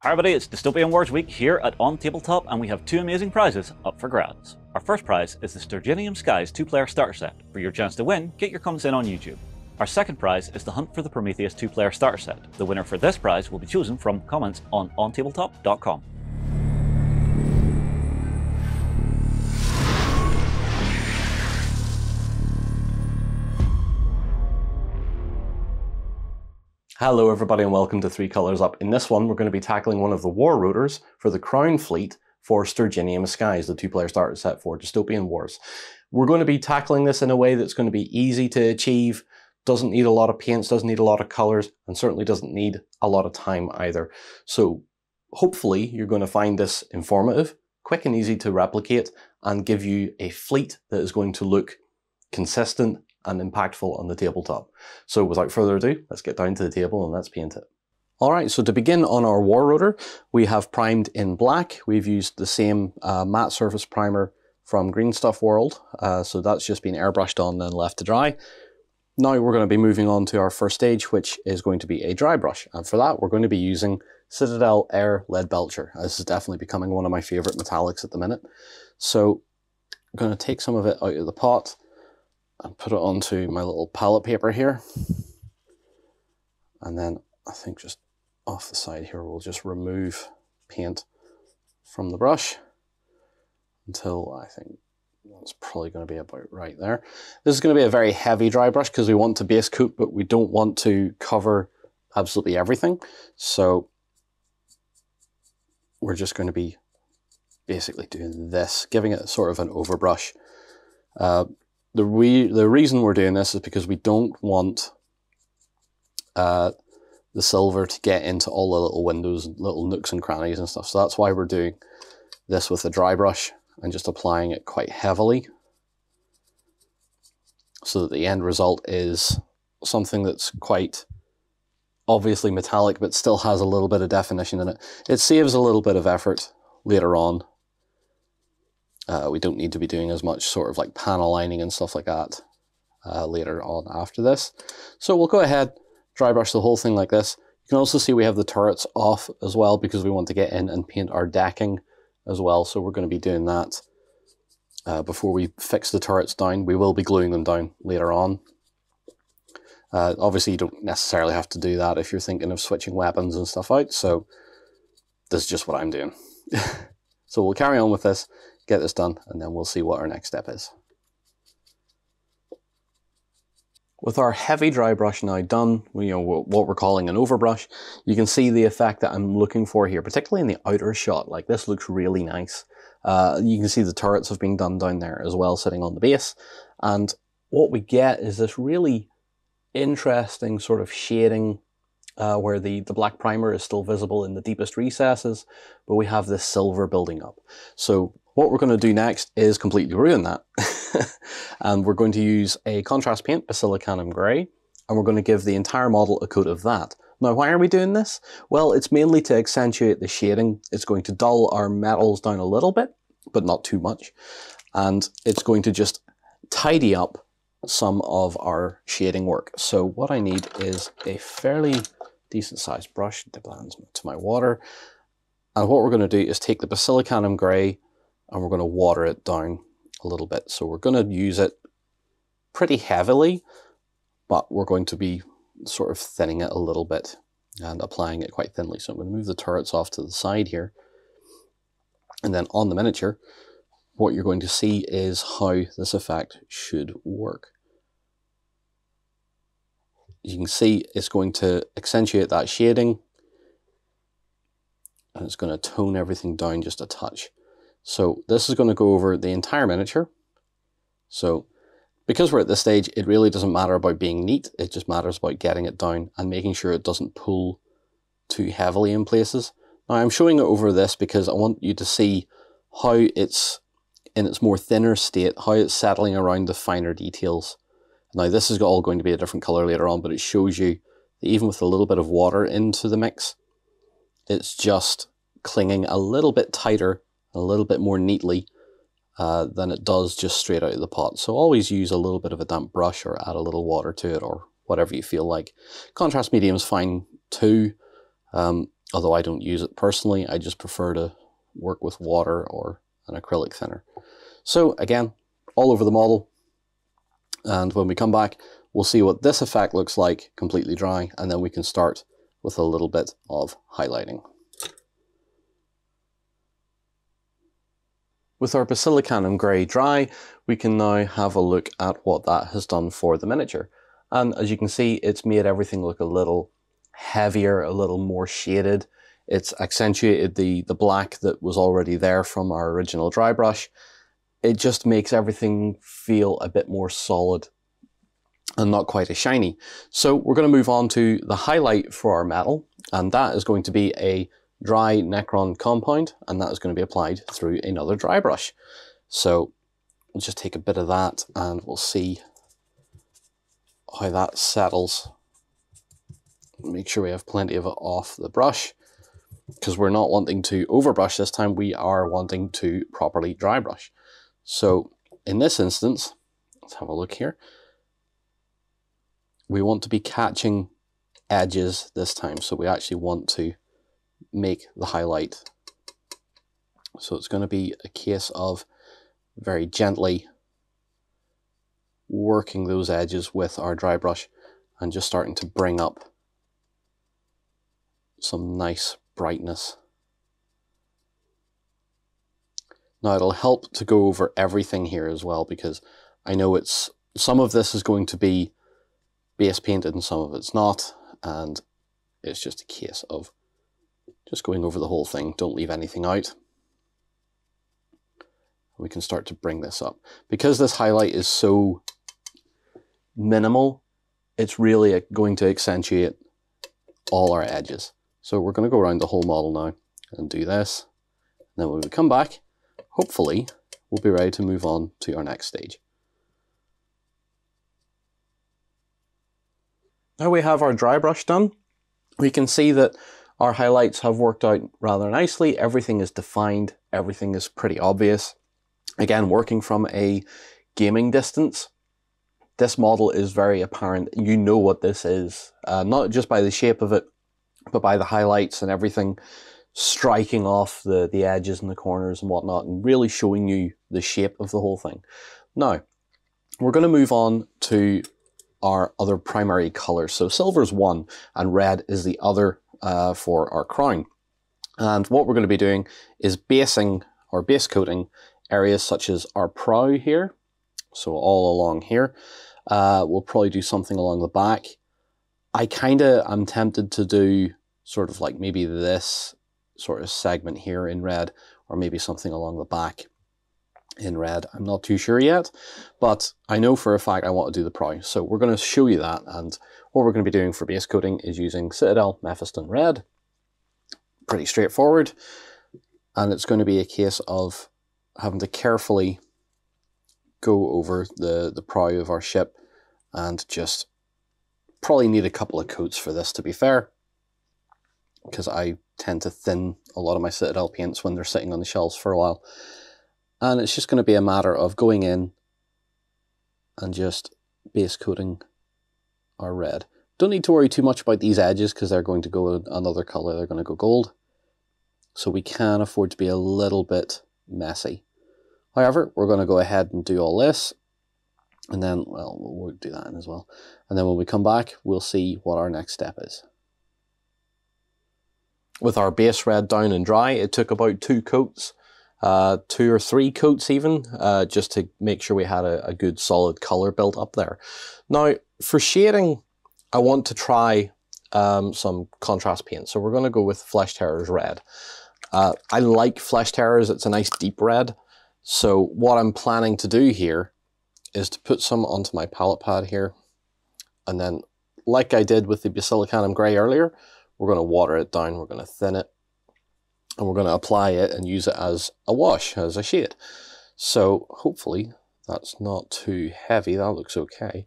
Hi everybody, it's Dystopian Wars week here at OnTableTop, and we have two amazing prizes up for grabs. Our first prize is the Sturginium Skies 2-player starter set. For your chance to win, get your comments in on YouTube. Our second prize is the Hunt for the Prometheus 2-player starter set. The winner for this prize will be chosen from comments on OnTableTop.com. Hello everybody and welcome to 3 Colors Up. In this one we're going to be tackling one of the war rotors for the Crown fleet for Sturginium Skies, the 2-player starter set for Dystopian Wars. We're going to be tackling this in a way that's going to be easy to achieve, doesn't need a lot of paints, doesn't need a lot of colours, and certainly doesn't need a lot of time either. So hopefully you're going to find this informative, quick and easy to replicate, and give you a fleet that is going to look consistent and impactful on the tabletop. So without further ado, let's get down to the table and let's paint it. Alright, so to begin on our war rotor, we have primed in black. We've used the same matte surface primer from Green Stuff World, so that's just been airbrushed on and left to dry. Now we're going to be moving on to our first stage, which is going to be a dry brush, and for that we're going to be using Citadel Air Lead Belcher. This is definitely becoming one of my favourite metallics at the minute. So I'm going to take some of it out of the pot and put it onto my little palette paper here. And then I think just off the side here, we'll just remove paint from the brush until I think that's probably going to be about right there. This is going to be a very heavy dry brush because we want to base coat, but we don't want to cover absolutely everything. So we're just going to be basically doing this, giving it sort of an overbrush. The reason we're doing this is because we don't want the silver to get into all the little windows, little nooks and crannies and stuff. So that's why we're doing this with a dry brush and just applying it quite heavily, so that the end result is something that's quite obviously metallic but still has a little bit of definition in it. It saves a little bit of effort later on. We don't need to be doing as much sort of like panel lining and stuff like that later on after this. So we'll go ahead, dry brush the whole thing like this. You can also see we have the turrets off as well because we want to get in and paint our decking as well. So we're going to be doing that before we fix the turrets down. We will be gluing them down later on. Obviously you don't necessarily have to do that if you're thinking of switching weapons and stuff out. So this is just what I'm doing. So we'll carry on with this, get this done, and then we'll see what our next step is. With our heavy dry brush now done, what we're calling an overbrush, you can see the effect that I'm looking for here, particularly in the outer shot. Like, this looks really nice. You can see the turrets have been done down there as well, sitting on the base. And what we get is this really interesting sort of shading where the black primer is still visible in the deepest recesses, but we have this silver building up. So what we're going to do next is completely ruin that. And we're going to use a contrast paint, Silicanum Grey, and we're going to give the entire model a coat of that. Now, why are we doing this? Well, it's mainly to accentuate the shading. It's going to dull our metals down a little bit, but not too much. And it's going to just tidy up some of our shading work. So what I need is a fairly decent sized brush to blend to my water. And what we're going to do is take the Silicanum Grey and we're going to water it down a little bit. So we're going to use it pretty heavily, but we're going to be sort of thinning it a little bit and applying it quite thinly. So I'm going to move the turrets off to the side here. And then on the miniature, what you're going to see is how this effect should work. You can see it's going to accentuate that shading, and it's going to tone everything down just a touch. So this is going to go over the entire miniature. So because we're at this stage, it really doesn't matter about being neat. It just matters about getting it down and making sure it doesn't pull too heavily in places. Now I'm showing it over this because I want you to see how it's in its more thinner state, how it's settling around the finer details. Now this is all going to be a different color later on, but it shows you that even with a little bit of water into the mix, it's just clinging a little bit tighter, a little bit more neatly than it does just straight out of the pot. So always use a little bit of a damp brush or add a little water to it or whatever you feel like. Contrast medium is fine too. although I don't use it personally. I just prefer to work with water or an acrylic thinner. So again, all over the model, and when we come back, we'll see what this effect looks like completely dry, and then we can start with a little bit of highlighting. With our Basilicanum Grey dry, we can now have a look at what that has done for the miniature. And as you can see, it's made everything look a little heavier, a little more shaded. It's accentuated the black that was already there from our original dry brush. It just makes everything feel a bit more solid and not quite as shiny. So we're going to move on to the highlight for our metal, and that is going to be a dry Necron compound, and that is going to be applied through another dry brush. So we'll just take a bit of that and we'll see how that settles. Make sure we have plenty of it off the brush, because we're not wanting to overbrush this time, we are wanting to properly dry brush. So in this instance, let's have a look here. We want to be catching edges this time, so we actually want to make the highlight. So it's going to be a case of very gently working those edges with our dry brush and just starting to bring up some nice brightness. Now it'll help to go over everything here as well, because I know some of this is going to be base painted and some of it's not, and it's just a case of just going over the whole thing. Don't leave anything out. We can start to bring this up. Because this highlight is so minimal, it's really going to accentuate all our edges. So we're going to go around the whole model now and do this. And then when we come back, hopefully we'll be ready to move on to our next stage. Now we have our dry brush done. We can see that our highlights have worked out rather nicely. Everything is defined. Everything is pretty obvious. Again, working from a gaming distance, this model is very apparent. You know what this is, not just by the shape of it, but by the highlights and everything striking off the edges and the corners and whatnot, and really showing you the shape of the whole thing. Now, we're going to move on to our other primary colors. So silver is one, and red is the other for our crown. And what we're going to be doing is basing or base coating areas such as our prow here, so all along here. We'll probably do something along the back. I'm tempted to do sort of like maybe this sort of segment here in red, or maybe something along the back in red. I'm not too sure yet, but I know for a fact I want to do the prow. So we're going to show you that, and what we're going to be doing for base coating is using Citadel Mephiston Red. Pretty straightforward, and it's going to be a case of having to carefully go over the prow of our ship, and just probably need a couple of coats for this, to be fair, because I tend to thin a lot of my Citadel paints when they're sitting on the shelves for a while. And it's just going to be a matter of going in and just base coating our red. Don't need to worry too much about these edges, because they're going to go another color. They're going to go gold. So we can afford to be a little bit messy. However, we're going to go ahead and do all this. And then, well, we'll do that as well. And then when we come back, we'll see what our next step is. With our base red down and dry, it took about 2 coats. 2 or 3 coats even, just to make sure we had a good solid color built up there. Now, for shading, I want to try some contrast paint. So we're going to go with Flesh Terrors Red. I like Flesh Terrors. It's a nice deep red. So what I'm planning to do here is to put some onto my palette pad here. And then, like I did with the Basilicanum Grey earlier, we're going to water it down. We're going to thin it. And we're going to apply it and use it as a wash, as a shade. So hopefully that's not too heavy. That looks okay.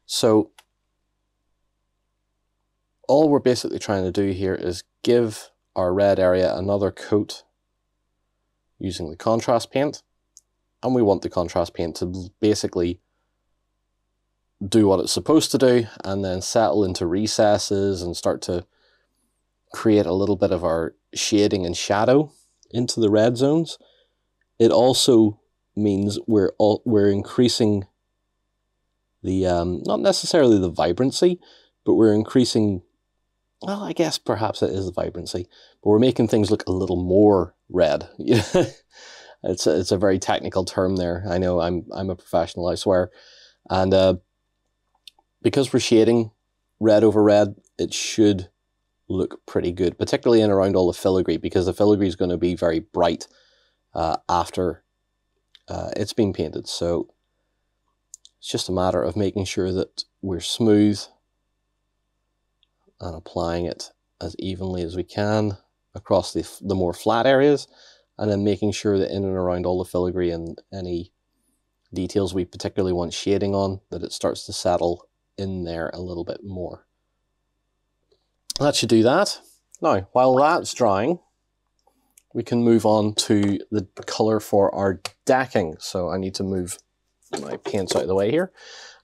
So all we're basically trying to do here is give our red area another coat using the contrast paint. And we want the contrast paint to basically do what it's supposed to do, and then settle into recesses and start to create a little bit of our shading and shadow into the red zones. It also means we're increasing the, not necessarily the vibrancy, but we're increasing, well, I guess perhaps it is the vibrancy, but we're making things look a little more red. It's a very technical term there. I know I'm a professional, I swear. And because we're shading red over red, it should look pretty good, particularly in around all the filigree, because the filigree is going to be very bright after it's been painted. So it's just a matter of making sure that we're smooth and applying it as evenly as we can across the more flat areas, and then making sure that in and around all the filigree and any details we particularly want shading on, that it starts to settle in there a little bit more. That should do that. Now, while that's drying, we can move on to the colour for our decking. So I need to move my paints out of the way here.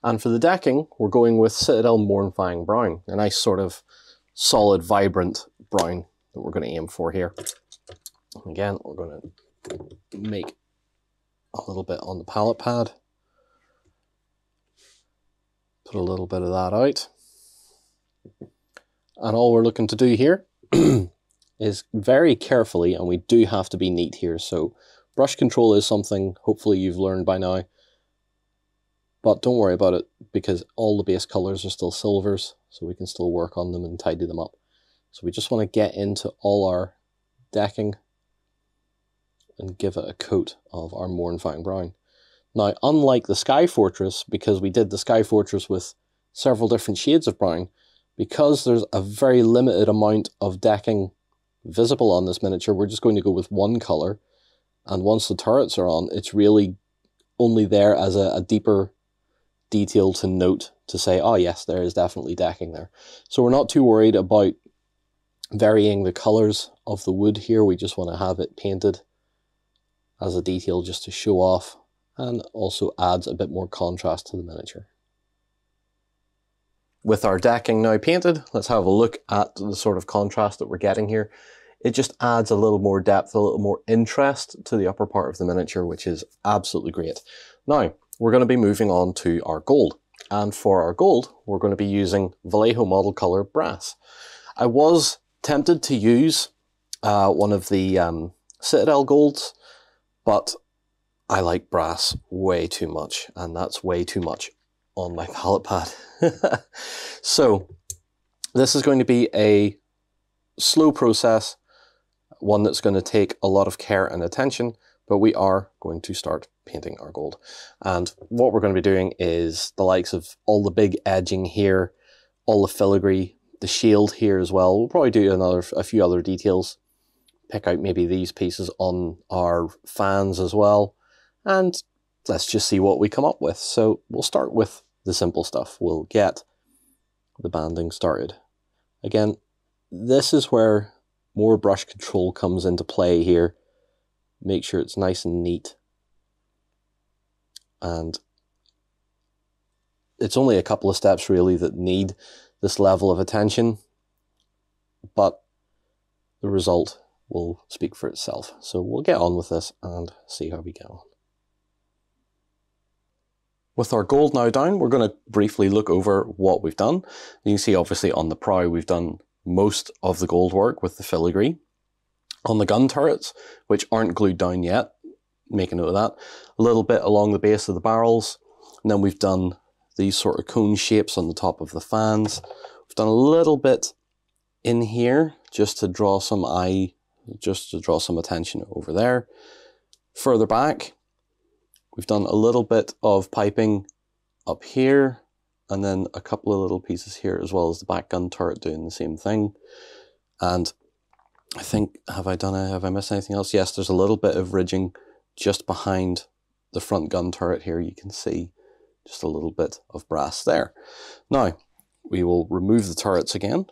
And for the decking, we're going with Citadel Mornifying Brown, a nice sort of solid, vibrant brown that we're going to aim for here. Again, we're going to make a little bit on the palette pad. Put a little bit of that out. And all we're looking to do here is very carefully, and we do have to be neat here, so brush control is something hopefully you've learned by now, but don't worry about it because all the base colors are still silvers, so we can still work on them and tidy them up. So we just want to get into all our decking and give it a coat of our Mornifying Brown. Now, unlike the Sky Fortress, because we did the Sky Fortress with several different shades of brown, because there's a very limited amount of decking visible on this miniature, we're just going to go with one colour, and once the turrets are on, it's really only there as a deeper detail to note, to say, oh yes, there is definitely decking there. So we're not too worried about varying the colours of the wood here, we just want to have it painted as a detail just to show off, and also adds a bit more contrast to the miniature. With our decking now painted, let's have a look at the sort of contrast that we're getting here. It just adds a little more depth, a little more interest to the upper part of the miniature, which is absolutely great. Now, we're going to be moving on to our gold. And for our gold, we're going to be using Vallejo Model Color Brass. I was tempted to use one of the Citadel golds, but I like brass way too much, and that's way too much on my palette pad. So this is going to be a slow process, one that's going to take a lot of care and attention, but we are going to start painting our gold. And what we're going to be doing is the likes of all the big edging here, all the filigree, the shield here as well. We'll probably do a few other details, pick out maybe these pieces on our fans as well, and let's just see what we come up with. So we'll start with the simple stuff. We'll get the banding started. Again, this is where more brush control comes into play here. Make sure it's nice and neat. And it's only a couple of steps really that need this level of attention, but the result will speak for itself. So we'll get on with this and see how we get on. With our gold now down, we're going to briefly look over what we've done. You can see obviously on the prow we've done most of the gold work with the filigree. On the gun turrets, which aren't glued down yet, make a note of that, a little bit along the base of the barrels, and then we've done these sort of cone shapes on the top of the fans. We've done a little bit in here just to draw some attention over there. Further back, we've done a little bit of piping up here, and then a couple of little pieces here, as well as the back gun turret doing the same thing. And I think, have I missed anything else? Yes, there's a little bit of ridging just behind the front gun turret here. You can see just a little bit of brass there. Now, we will remove the turrets again.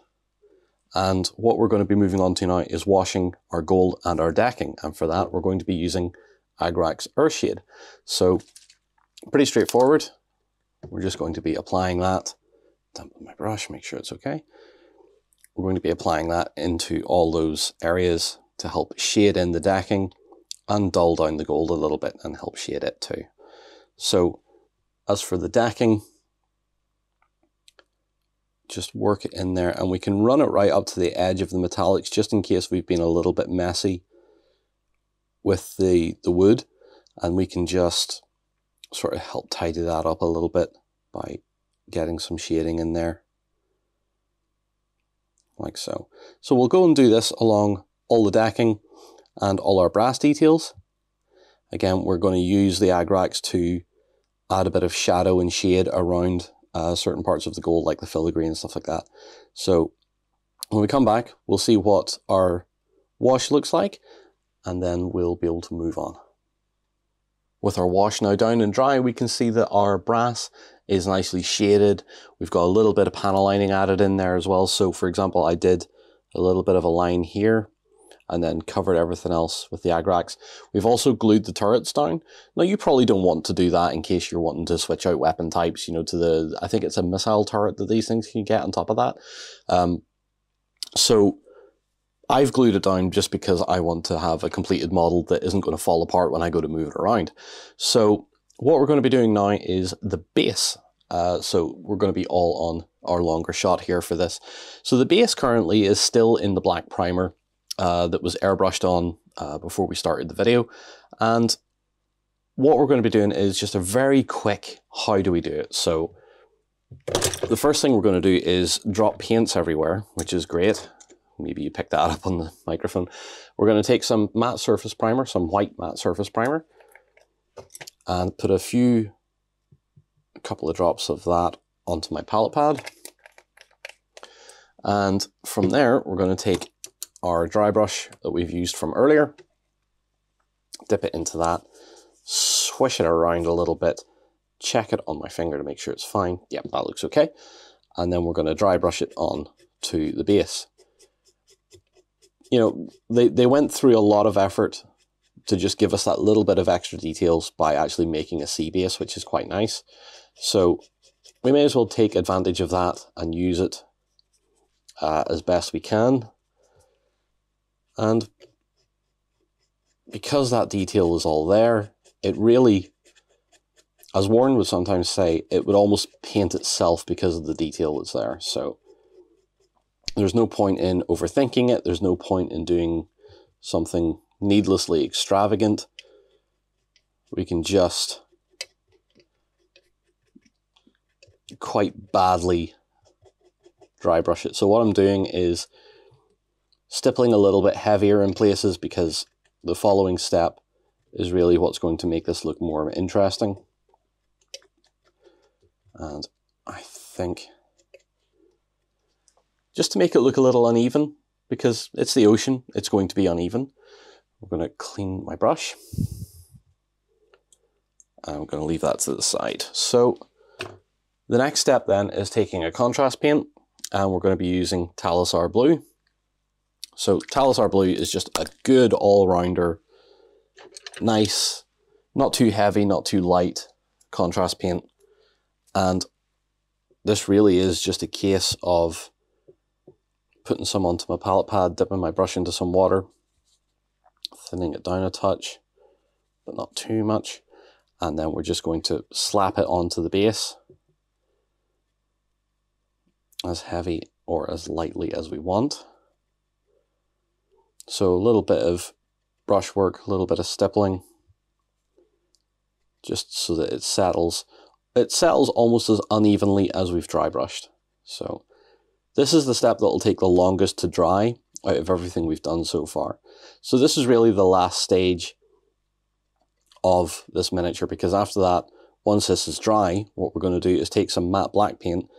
And what we're going to be moving on to now is washing our gold and our decking. And for that, we're going to be using Agrax Earthshade. So, pretty straightforward. We're just going to be applying that. Dampen my brush, make sure it's okay. we're going to be applying that into all those areas to help shade in the decking and dull down the gold a little bit and help shade it too. So as for the decking, just work it in there, and we can run it right up to the edge of the metallics just in case we've been a little bit messy with the wood, and we can just sort of help tidy that up a little bit by getting some shading in there, like so. So we'll go and do this along all the decking and all our brass details. Again, we're going to use the agrax to add a bit of shadow and shade around certain parts of the gold, like the filigree and stuff like that. So when we come back, we'll see what our wash looks like, and then we'll be able to move on. With our wash now down and dry, we can see that our brass is nicely shaded. We've got a little bit of panel lining added in there as well. So for example, I did a little bit of a line here and then covered everything else with the agrax. We've also glued the turrets down. Now you probably don't want to do that in case you're wanting to switch out weapon types, you know, to the, I think it's a missile turret that these things can get on top of that. So I've glued it down just because I want to have a completed model that isn't going to fall apart when I go to move it around. So what we're going to be doing now is the base. So we're going to be all on our longer shot here for this. So the base currently is still in the black primer that was airbrushed on before we started the video. And what we're going to be doing is just a very quick, how do we do it? So the first thing we're going to do is drop paints everywhere, which is great. Maybe you picked that up on the microphone. We're going to take some matte surface primer, some white matte surface primer, and put a couple of drops of that onto my palette pad. And from there, we're going to take our dry brush that we've used from earlier, dip it into that, swish it around a little bit, check it on my finger to make sure it's fine. Yep, that looks okay. And then we're going to dry brush it on to the base. You know, they went through a lot of effort to just give us that little bit of extra details by actually making a sea base, which is quite nice. So we may as well take advantage of that and use it as best we can. And because that detail is all there, it really, as Warren would sometimes say, it would almost paint itself because of the detail that's there. So there's no point in overthinking it. There's no point in doing something needlessly extravagant. We can just quite badly dry brush it. So what I'm doing is stippling a little bit heavier in places because the following step is really what's going to make this look more interesting. And I think, just to make it look a little uneven, because it's the ocean, it's going to be uneven, I'm going to clean my brush. I'm going to leave that to the side. So the next step then is taking a contrast paint, and we're going to be using Talisar Blue. So Talisar Blue is just a good all-rounder, nice, not too heavy, not too light contrast paint. And this really is just a case of putting some onto my palette pad, dipping my brush into some water, thinning it down a touch, but not too much. And then we're just going to slap it onto the base as heavy or as lightly as we want. So a little bit of brushwork, a little bit of stippling, just so that it settles. It settles almost as unevenly as we've dry brushed. So this is the step that will take the longest to dry out of everything we've done so far. So this is really the last stage of this miniature, because after that, once this is dry, what we're going to do is take some matte black paint,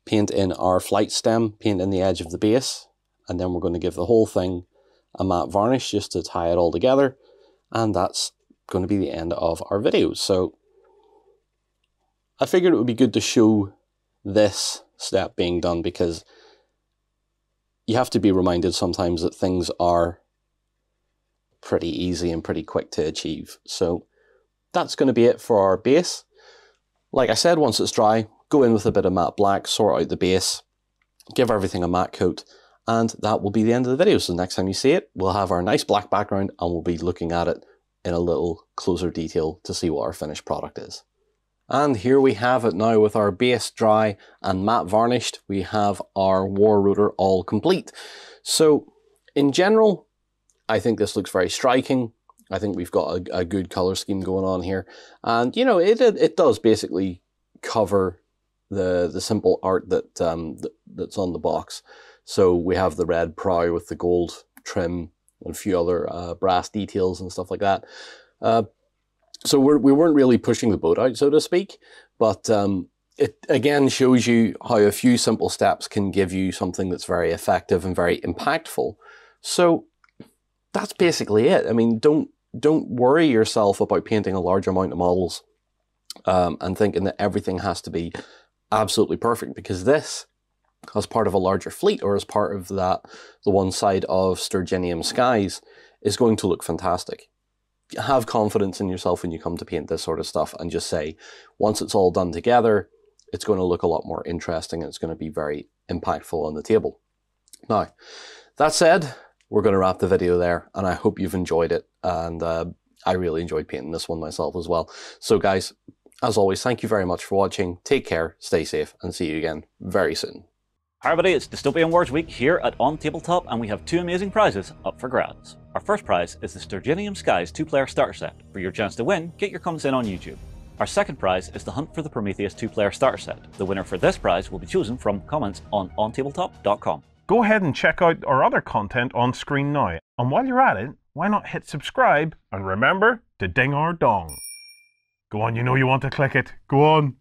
paint in our flight stem, paint in the edge of the base, and then we're going to give the whole thing a matte varnish just to tie it all together, and that's going to be the end of our video. So I figured it would be good to show this step being done, because you have to be reminded sometimes that things are pretty easy and pretty quick to achieve. So that's going to be it for our base. Like I said, once it's dry, go in with a bit of matte black, sort out the base, give everything a matte coat, And that will be the end of the video. So next time you see it, we'll have our nice black background and we'll be looking at it in a little closer detail to see what our finished product is. And here we have it now with our base dry and matte varnished. We have our War Rotor all complete. So in general, I think this looks very striking. I think we've got a good color scheme going on here. And you know, it does basically cover the simple art that that's on the box. So we have the red prow with the gold trim and a few other brass details and stuff like that. So we weren't really pushing the boat out, so to speak, but it again shows you how a few simple steps can give you something that's very effective and very impactful. So that's basically it. I mean, don't worry yourself about painting a large amount of models and thinking that everything has to be absolutely perfect, because this, as part of a larger fleet or as part of the one side of Sturginium Skies, is going to look fantastic. Have confidence in yourself when you come to paint this sort of stuff, and just say, once it's all done together, it's going to look a lot more interesting and it's going to be very impactful on the table. Now, that said, we're going to wrap the video there, and I hope you've enjoyed it, and I really enjoyed painting this one myself as well. So guys, as always, thank you very much for watching. Take care, stay safe, and see you again very soon. Hi everybody, it's Dystopian Wars week here at OnTableTop, and we have two amazing prizes up for grabs. Our first prize is the Sturginium Skies 2-player starter set. For your chance to win, get your comments in on YouTube. Our second prize is the Hunt for the Prometheus 2-player starter set. The winner for this prize will be chosen from comments on OnTableTop.com. Go ahead and check out our other content on screen now. And while you're at it, why not hit subscribe and remember to ding our dong. Go on, you know you want to click it. Go on.